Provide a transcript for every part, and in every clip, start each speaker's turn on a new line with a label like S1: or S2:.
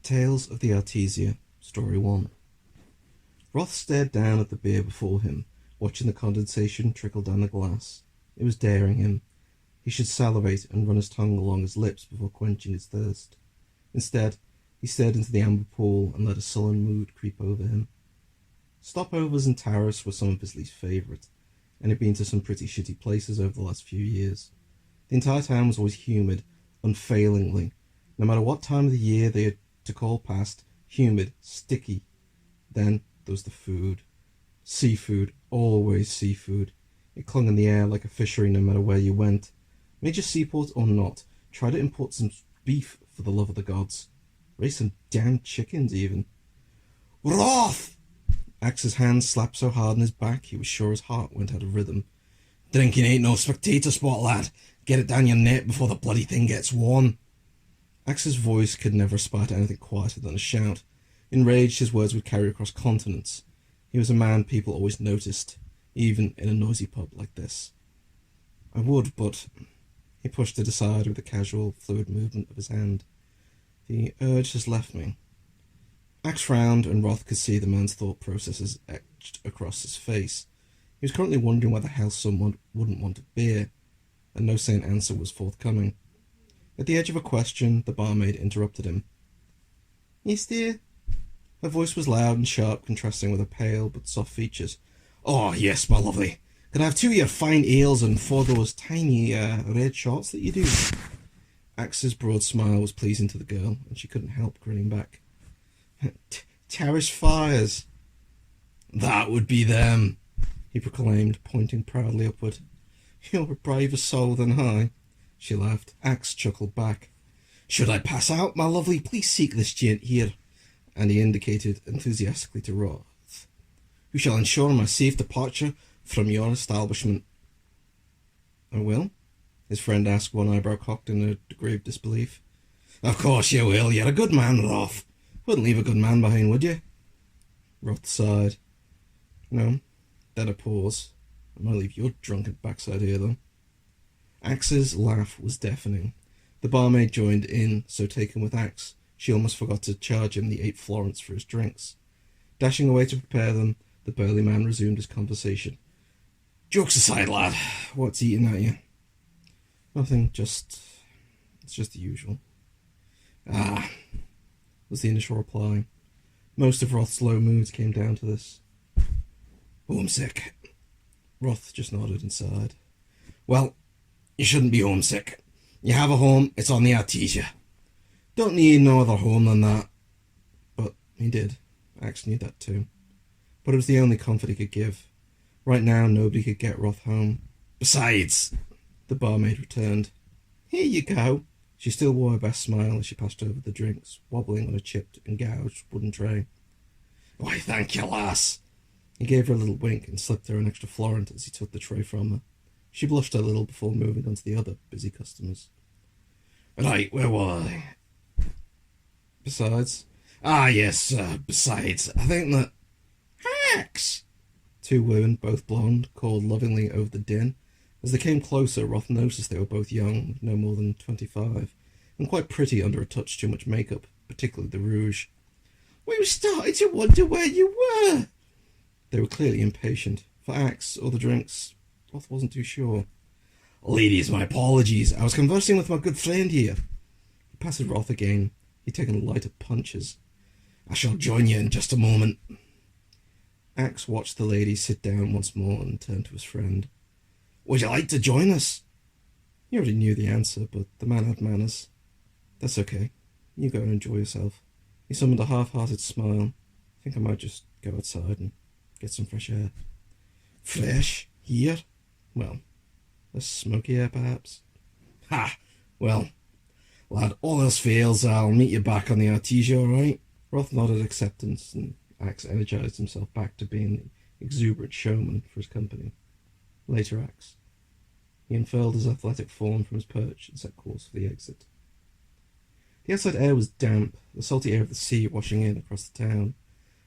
S1: Tales of the Artesia, Story 1. Roth stared down at the beer before him, watching the condensation trickle down the glass. It was daring him. He should salivate and run his tongue along his lips before quenching his thirst. Instead, he stared into the amber pool and let a sullen mood creep over him. Stopovers in Taris were some of his least favourite, and he'd been to some pretty shitty places over the last few years. The entire town was always humid, unfailingly. No matter what time of the year they had to call past, humid, sticky. Then there was the food. Seafood, always seafood. It clung in the air like a fishery no matter where you went. Major seaport or not, try to import some beef for the love of the gods. Raise some damn chickens even. Roth! Axe's hand slapped so hard on his back he was sure his heart went out of rhythm. Drinking ain't no spectator sport, lad. Get it down your neck before the bloody thing gets warm. Axe's voice could never aspire to anything quieter than a shout. Enraged, his words would carry across continents. He was a man people always noticed, even in a noisy pub like this. I would, but... He pushed it aside with a casual, fluid movement of his hand. The urge has left me. Axe frowned, and Roth could see the man's thought processes etched across his face. He was currently wondering why the hell someone wouldn't want a beer, and no sane answer was forthcoming. At the edge of a question, the barmaid interrupted him. Yes, dear? Her voice was loud and sharp, contrasting with her pale but soft features. Oh, yes, my lovely. Could I have 2 of your fine ales and 4 of those tiny red shots that you do? Axe's broad smile was pleasing to the girl, and she couldn't help grinning back. Terrace fires. That would be them, he proclaimed, pointing proudly upward. You're a braver soul than I. She laughed. Axe chuckled back. Should I pass out, my lovely, please seek this gent here. And he indicated enthusiastically to Roth, who shall ensure my safe departure from your establishment. I will? His friend asked, one eyebrow cocked in a degree of disbelief. Of course you will. You're a good man, Roth. Wouldn't leave a good man behind, would you? Roth sighed. No. Then a pause. I might leave your drunken backside here, though. Axe's laugh was deafening. The barmaid joined in, so taken with Axe, she almost forgot to charge him the 8 florins for his drinks. Dashing away to prepare them, the burly man resumed his conversation. Jokes aside, lad, what's eating at you? Nothing, it's just the usual. Ah, was the initial reply. Most of Roth's low moods came down to this. Homesick. Roth just nodded and sighed. Well, you shouldn't be homesick. You have a home, it's on the Artesia. Don't need no other home than that. But he did. Axe knew that too. But it was the only comfort he could give. Right now, nobody could get Roth home. Besides, the barmaid returned. Here you go. She still wore her best smile as she passed over the drinks, wobbling on a chipped and gouged wooden tray. Why, thank you, lass. He gave her a little wink and slipped her an extra florin as he took the tray from her. She blushed a little before moving on to the other busy customers. Right, where was I? Besides? Ah, yes, besides, I think that... Axe! 2 women, both blonde, called lovingly over the din. As they came closer, Roth noticed they were both young, no more than 25, and quite pretty under a touch too much makeup, particularly the rouge. We were starting to wonder where you were. They were clearly impatient. For Axe or the drinks, Roth wasn't too sure. Ladies, my apologies. I was conversing with my good friend here. He passed Roth again. He'd taken lighter punches. I shall join you in just a moment. Axe watched the lady sit down once more and turned to his friend. Would you like to join us? He already knew the answer, but the man had manners. That's okay. You go and enjoy yourself. He summoned a half-hearted smile. I think I might just go outside and get some fresh air. Fresh? Here? Well, less smoky air, perhaps? Ha! Well, lad, all else fails, I'll meet you back on the Artesia, all right? Roth nodded acceptance, and Axe energized himself back to being the exuberant showman for his company. Later Axe. He unfurled his athletic form from his perch and set course for the exit. The outside air was damp, the salty air of the sea washing in across the town.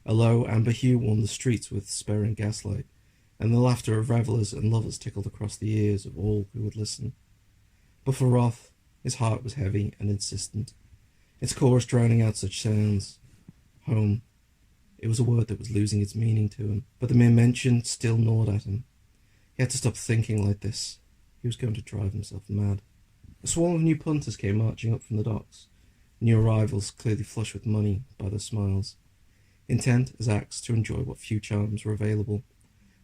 S1: A low amber hue warmed the streets with sparing gaslight, and the laughter of revellers and lovers tickled across the ears of all who would listen. But for Roth, his heart was heavy and insistent. its chorus drowning out such sounds. Home. It was a word that was losing its meaning to him, but the mere mention still gnawed at him. He had to stop thinking like this. He was going to drive himself mad. A swarm of new punters came marching up from the docks, new arrivals clearly flush with money by their smiles, intent as Axe to enjoy what few charms were available.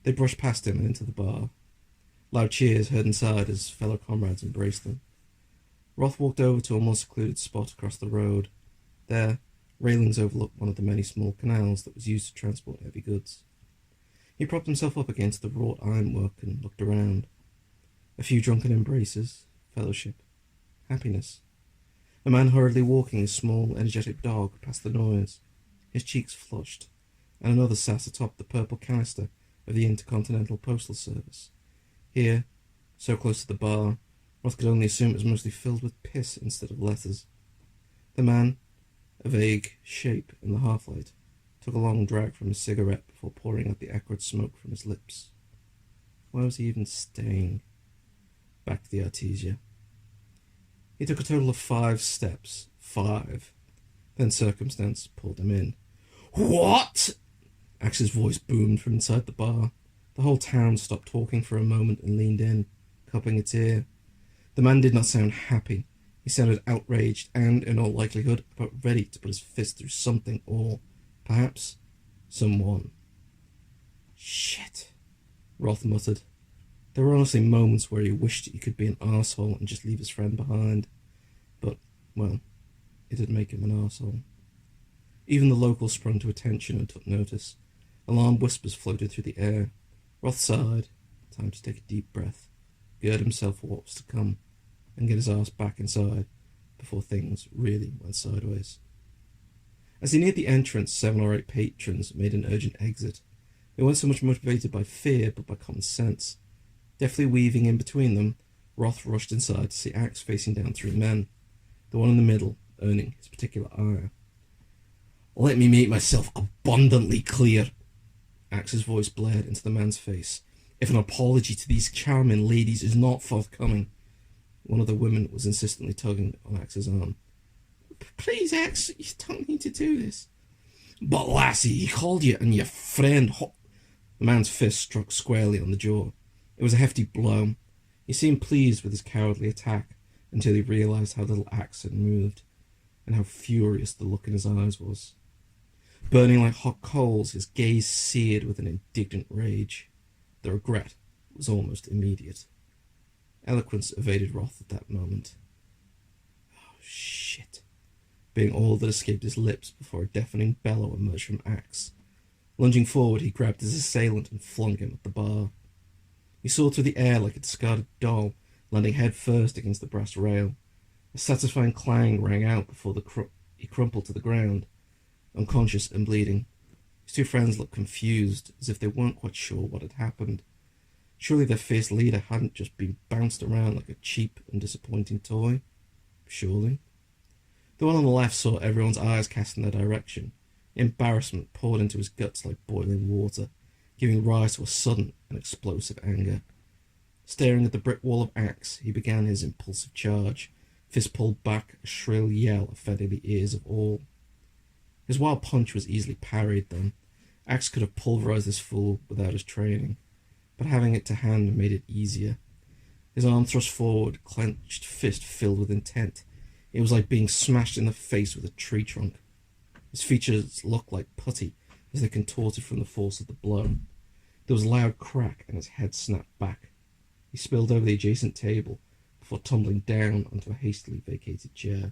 S1: They brushed past him and into the bar. Loud cheers heard inside as fellow comrades embraced them. Roth walked over to a more secluded spot across the road. There, railings overlooked one of the many small canals that was used to transport heavy goods. He propped himself up against the wrought ironwork and looked around. A few drunken embraces, fellowship, happiness. A man hurriedly walking a small, energetic dog past the noise, his cheeks flushed, and another sat atop the purple canister of the Intercontinental Postal Service. Here, so close to the bar, Roth could only assume it was mostly filled with piss instead of letters. The man, a vague shape in the half-light, took a long drag from his cigarette before pouring out the acrid smoke from his lips. Why was he even staying? Back to the Artesia. He took a total of 5 steps. 5. Then circumstance pulled him in. What? Axe's voice boomed from inside the bar. The whole town stopped talking for a moment and leaned in, cupping its ear. The man did not sound happy. He sounded outraged and, in all likelihood, about ready to put his fist through something or, perhaps, someone. Shit, Roth muttered. There were honestly moments where he wished he could be an arsehole and just leave his friend behind. But, well, it did make him an arsehole. Even the locals sprung to attention and took notice. Alarmed whispers floated through the air. Roth sighed. Time to take a deep breath, gird himself for what was to come, and get his arse back inside before things really went sideways. As he neared the entrance, 7 or 8 patrons made an urgent exit. They weren't so much motivated by fear, but by common sense. Deftly weaving in between them, Roth rushed inside to see Axe facing down 3 men, the one in the middle earning his particular ire. Let me make myself abundantly clear, Axe's voice blared into the man's face. If an apology to these charming ladies is not forthcoming. One of the women was insistently tugging on Axe's arm. Please, Axe, you don't need to do this. But lassie, he called you and your friend The man's fist struck squarely on the jaw. It was a hefty blow. He seemed pleased with his cowardly attack until he realised how little Axe had moved, and how furious the look in his eyes was. Burning like hot coals, his gaze seared with an indignant rage. The regret was almost immediate. Eloquence evaded Roth at that moment. Oh, shit. Being all that escaped his lips before a deafening bellow emerged from Axe. Lunging forward, he grabbed his assailant and flung him at the bar. He soared through the air like a discarded doll, landing head first against the brass rail. A satisfying clang rang out before he crumpled to the ground, unconscious and bleeding. His 2 friends looked confused, as if they weren't quite sure what had happened. Surely their fierce leader hadn't just been bounced around like a cheap and disappointing toy. Surely. The one on the left saw everyone's eyes cast in their direction. Embarrassment poured into his guts like boiling water, giving rise to a sudden and explosive anger. Staring at the brick wall of Axe, he began his impulsive charge, fist pulled back, a shrill yell offending the ears of all. His wild punch was easily parried, then. Axe could have pulverized this fool without his training, but having it to hand made it easier. His arm thrust forward, clenched fist filled with intent. It was like being smashed in the face with a tree trunk. His features looked like putty as they contorted from the force of the blow. There was a loud crack and his head snapped back. He spilled over the adjacent table before tumbling down onto a hastily vacated chair.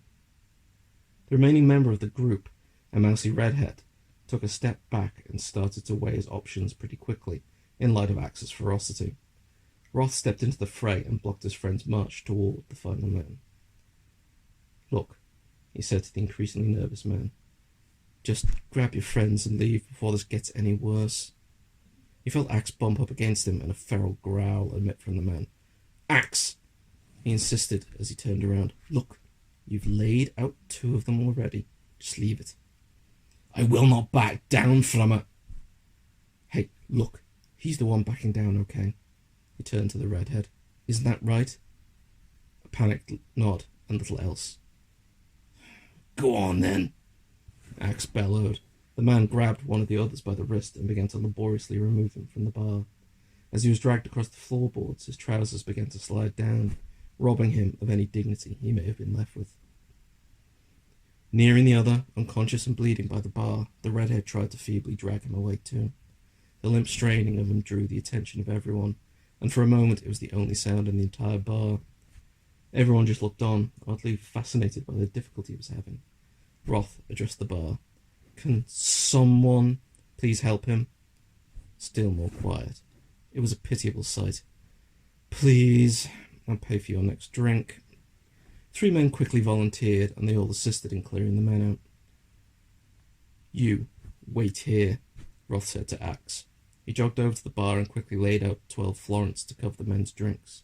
S1: The remaining member of the group, a mousy redhead, took a step back and started to weigh his options pretty quickly in light of Axe's ferocity. Roth stepped into the fray and blocked his friend's march toward the final man. Look, he said to the increasingly nervous man, just grab your friends and leave before this gets any worse. He felt Axe bump up against him and a feral growl emit from the man. Axe! He insisted as he turned around. Look, you've laid out 2 of them already. Just leave it. I will not back down from it. Hey, look, he's the one backing down, okay? He turned to the redhead. Isn't that right? A panicked nod and little else. Go on, then, Axe bellowed. The man grabbed one of the others by the wrist and began to laboriously remove him from the bar. As he was dragged across the floorboards, his trousers began to slide down, robbing him of any dignity he may have been left with. Nearing the other, unconscious and bleeding by the bar, the redhead tried to feebly drag him away too. The limp straining of him drew the attention of everyone, and for a moment it was the only sound in the entire bar. Everyone just looked on, oddly fascinated by the difficulty he was having. Roth addressed the bar. Can someone please help him? Still more quiet. It was a pitiable sight. Please, I'll pay for your next drink. 3 men quickly volunteered, and they all assisted in clearing the men out. You, wait here, Roth said to Axe. He jogged over to the bar and quickly laid out 12 florins to cover the men's drinks.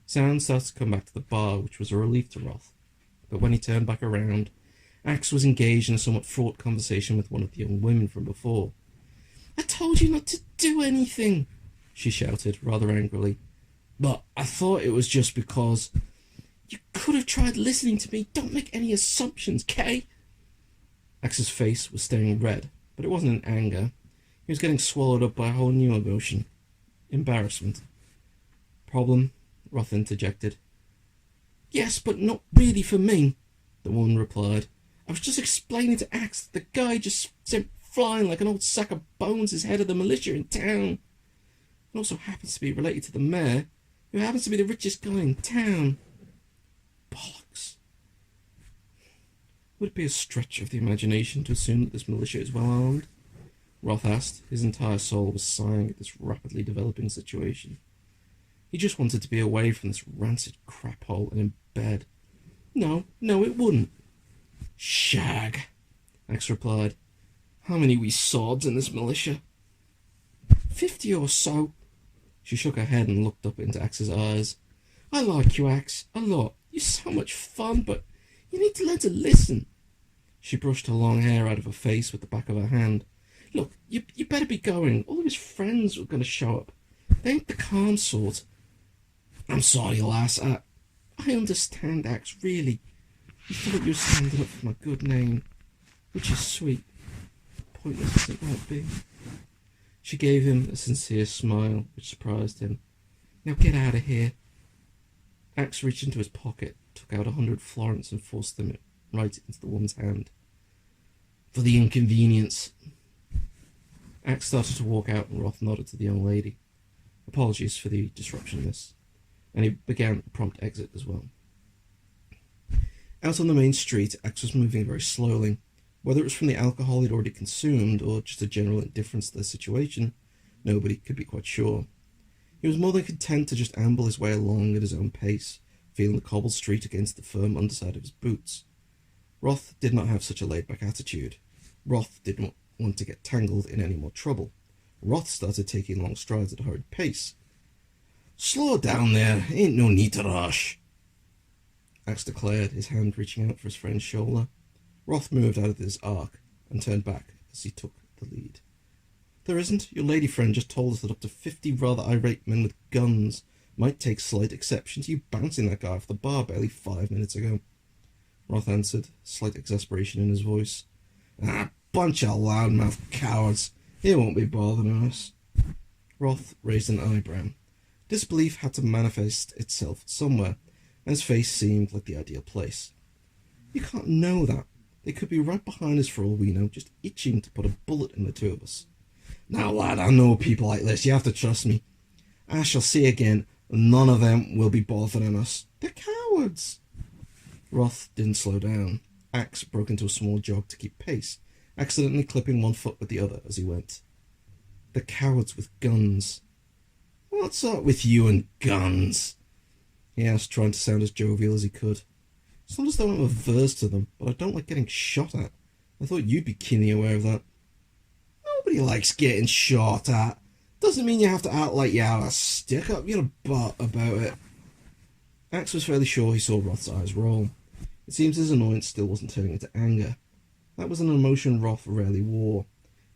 S1: Sound started to come back to the bar, which was a relief to Roth. But when he turned back around, Axe was engaged in a somewhat fraught conversation with one of the young women from before. I told you not to do anything, she shouted, rather angrily. But I thought it was just because... You could have tried listening to me. Don't make any assumptions, Kay. Axe's face was staring red, but it wasn't in anger. He was getting swallowed up by a whole new emotion. Embarrassment. Problem? Roth interjected. Yes, but not really for me, the woman replied. I was just explaining to Axe that the guy just sent flying like an old sack of bones is head of the militia in town. It also happens to be related to the mayor, who happens to be the richest guy in town. Bollocks. Would it be a stretch of the imagination to assume that this militia is well armed? Roth asked. His entire soul was sighing at this rapidly developing situation. He just wanted to be away from this rancid crap hole and in bed. No, it wouldn't. Shag, Axe replied. How many we swords in this militia? 50 or so. She shook her head and looked up into Axe's eyes. I like you, Axe, a lot. You're so much fun, but you need to learn to listen. She brushed her long hair out of her face with the back of her hand. Look, you better be going. All of his friends are going to show up. They ain't the calm sort. I'm sorry, lass. I understand, Axe, really. You thought you were standing up for my good name, which is sweet. Pointless as it might be. She gave him a sincere smile, which surprised him. Now get out of here. Axe reached into his pocket, took out 100 florins and forced them right into the woman's hand. For the inconvenience. Axe started to walk out and Roth nodded to the young lady. Apologies for the disruption, miss. And he began a prompt exit as well. Out on the main street, Axe was moving very slowly. Whether it was from the alcohol he'd already consumed or just a general indifference to the situation, nobody could be quite sure. He was more than content to just amble his way along at his own pace, feeling the cobbled street against the firm underside of his boots. Roth did not have such a laid-back attitude. Roth did not want to get tangled in any more trouble. Roth started taking long strides at a hurried pace. Slow down there, ain't no need to rush, Axe declared, his hand reaching out for his friend's shoulder. Roth moved out of his arc and turned back as he took the lead. There isn't. Your lady friend just told us that up to 50 rather irate men with guns might take slight exception to you bouncing that guy off the bar barely 5 minutes ago. Roth answered, slight exasperation in his voice. Bunch of loudmouth cowards. He won't be bothering us. Roth raised an eyebrow. Disbelief had to manifest itself somewhere, and his face seemed like the ideal place. You can't know that. They could be right behind us for all we know, just itching to put a bullet in the two of us. Now, lad, I know people like this. You have to trust me. I shall say again, none of them will be bothering us. They're cowards. Roth didn't slow down. Axe broke into a small jog to keep pace, accidentally clipping one foot with the other as he went. The cowards with guns. What's up with you and guns? He asked, trying to sound as jovial as he could. It's not as though I'm averse to them, but I don't like getting shot at. I thought you'd be keenly aware of that. Nobody likes getting shot at. Doesn't mean you have to act like you have a stick up your butt about it. Axe was fairly sure he saw Roth's eyes roll. It seems his annoyance still wasn't turning into anger. That was an emotion Roth rarely wore.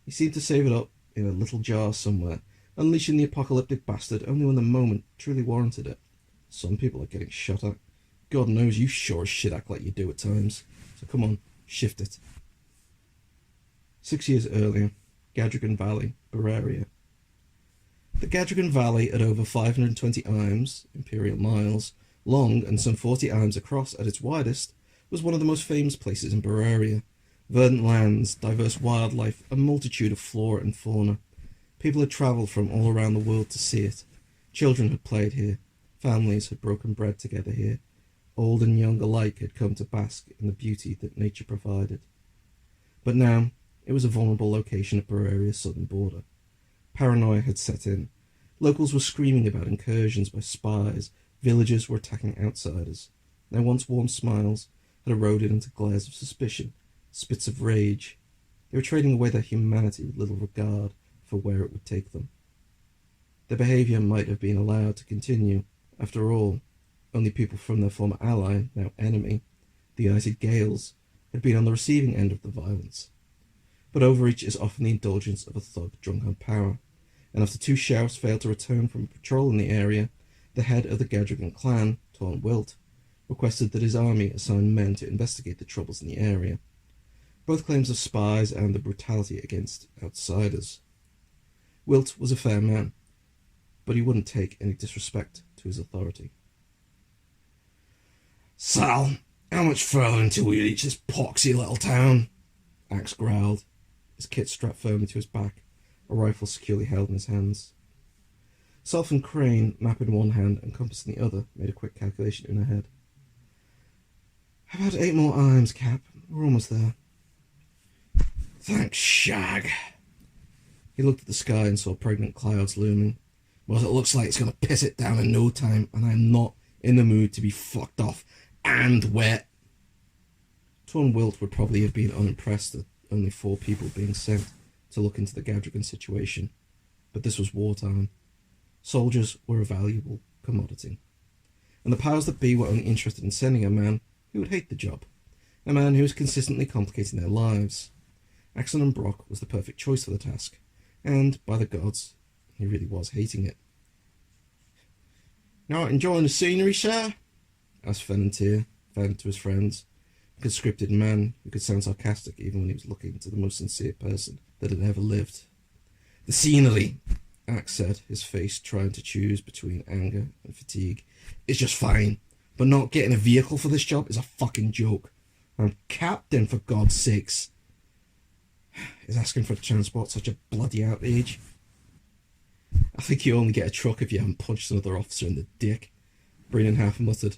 S1: He seemed to save it up in a little jar somewhere, unleashing the apocalyptic bastard only when the moment truly warranted it. Some people are getting shot at. God knows you sure as shit act like you do at times. So come on, shift it. 6 years earlier, Gadrigan Valley, Bavaria. The Gadrigan Valley, at over 520 imes, imperial miles, long and some 40 imes across at its widest, was one of the most famous places in Bavaria. Verdant lands, diverse wildlife, a multitude of flora and fauna. People had travelled from all around the world to see it. Children had played here. Families had broken bread together here. Old and young alike had come to bask in the beauty that nature provided. But now, it was a vulnerable location at Bavaria's southern border. Paranoia had set in. Locals were screaming about incursions by spies. Villagers were attacking outsiders. Their once warm smiles had eroded into glares of suspicion, spits of rage. They were trading away their humanity with little regard for where it would take them. Their behaviour might have been allowed to continue. After all, only people from their former ally, now enemy, the United Gales, had been on the receiving end of the violence. But overreach is often the indulgence of a thug drunk on power, and after 2 sheriffs failed to return from a patrol in the area, the head of the Gadrigan clan, Torn Wilt, requested that his army assign men to investigate the troubles in the area, both claims of spies and the brutality against outsiders. Wilt was a fair man, but he wouldn't take any disrespect to his authority. "Sal, how much further until we reach this poxy little town?" Axe growled, his kit strapped firmly to his back, a rifle securely held in his hands. Self and Crane, map in one hand and compass in the other, made a quick calculation in her head. "About 8 more imes, Cap. We're almost there." "Thanks, Shag." He looked at the sky and saw pregnant clouds looming. "Well, it looks like it's going to piss it down in no time, and I'm not in the mood to be fucked off and wet." Torn Wilt would probably have been unimpressed at only 4 people being sent to look into the Gadrigan situation, but this was wartime. Soldiers were a valuable commodity, and the powers that be were only interested in sending a man who would hate the job, a man who was consistently complicating their lives. Axon and Brock was the perfect choice for the task, and, by the gods, he really was hating it. "Not enjoying the scenery, sir?" asked Fenantier, found to his friends, a conscripted man who could sound sarcastic even when he was looking to the most sincere person that had ever lived. "The scenery," Axe said, his face trying to choose between anger and fatigue, "is just fine, but not getting a vehicle for this job is a fucking joke. I'm captain, for God's sakes. Is asking for transport such a bloody outrage? I think you only get a truck if you haven't punched another officer in the dick," Brennan half muttered,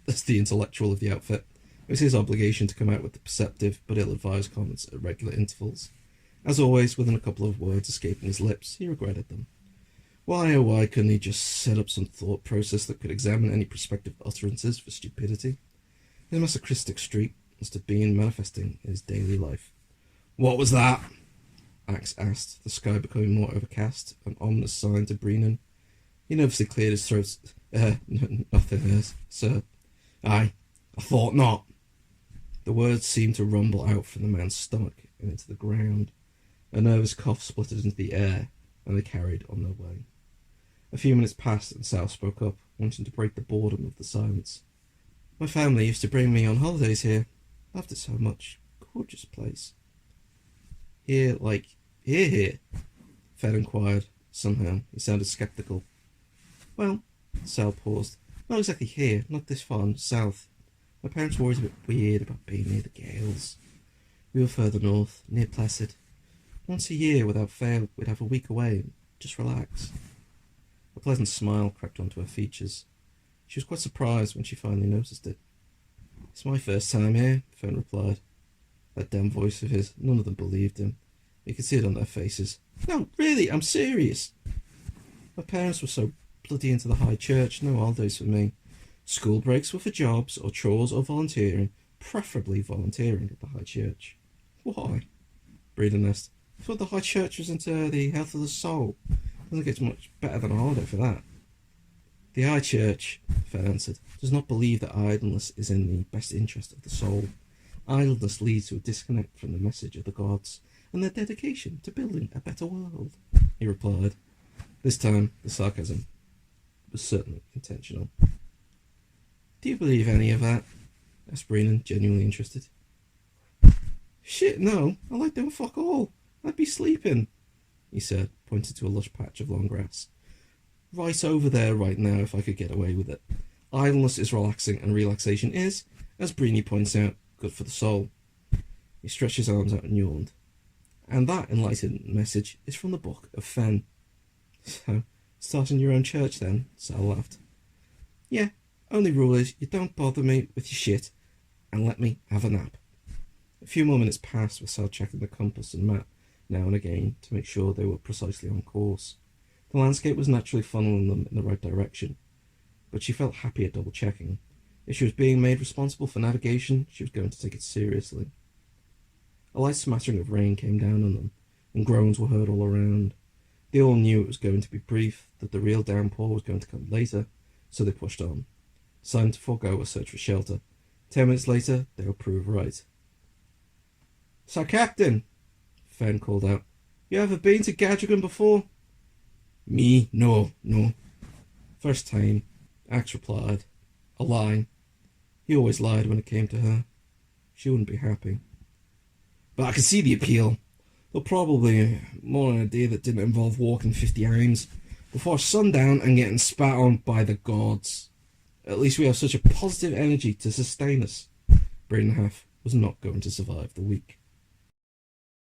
S1: as the intellectual of the outfit. It was his obligation to come out with the perceptive but ill-advised comments at regular intervals. As always, within a couple of words escaping his lips, he regretted them. Why, oh why, couldn't he just set up some thought process that could examine any prospective utterances for stupidity? His masochistic streak must have been manifesting in his daily life. "What was that?" Axe asked, the sky becoming more overcast, an ominous sign to Brennan. He nervously cleared his throat. Nothing, sir." "Aye, I thought not." The words seemed to rumble out from the man's stomach and into the ground. A nervous cough spluttered into the air, and they carried on their way. A few minutes passed, and Sal spoke up, wanting to break the boredom of the silence. "My family used to bring me on holidays here. Loved it so much. Gorgeous place." "Here, like, here?" Fed inquired. Somehow, he sounded sceptical. "Well," Sal paused, "not exactly here, not this far south. My parents were always a bit weird about being near the Gales. We were further north, near Placid. Once a year, without fail, we'd have a week away and just relax." A pleasant smile crept onto her features. She was quite surprised when she finally noticed it. "It's my first time here," Fern replied. That damn voice of his, none of them believed him. You could see it on their faces. "No, really, I'm serious. My parents were so bloody into the high church, no holidays for me. School breaks were for jobs or chores or volunteering, preferably volunteering at the high church." "Why?" Breeden asked. "I thought the high church was into the health of the soul. Doesn't get much better than a holiday for that." "The high church," Fed answered, "does not believe that idleness is in the best interest of the soul. Idleness leads to a disconnect from the message of the gods and their dedication to building a better world," he replied. This time, the sarcasm was certainly intentional. "Do you believe any of that?" asked Brennan, genuinely interested. Shit, no, I like doing fuck all. I'd be sleeping, he said, pointing to a lush patch of long grass. Right over there right now if I could get away with it. Idleness is relaxing, and relaxation is, as Breeny points out, good for the soul. He stretched his arms out and yawned. And that enlightened message is from the Book of Fen. So, starting your own church then? Sal laughed. Yeah, only rule is you don't bother me with your shit and let me have a nap. A few more minutes passed with Sal checking the compass and map now and again to make sure they were precisely on course. The landscape was naturally funneling them in the right direction, but she felt happy at double-checking. If she was being made responsible for navigation, she was going to take it seriously. A light smattering of rain came down on them, and groans were heard all around. They all knew it was going to be brief, that the real downpour was going to come later, so they pushed on, deciding to forego a search for shelter. 10 minutes later, they would prove right. "So, Captain," Fen called out, "you ever been to Gadrigan before?" "Me? No. First time," Axe replied. A lie. He always lied when it came to her. She wouldn't be happy. "But I can see the appeal. Though probably more on a day that didn't involve walking 50 hours before sundown and getting spat on by the gods. At least we have such a positive energy to sustain us." Bradenhalf was not going to survive the week.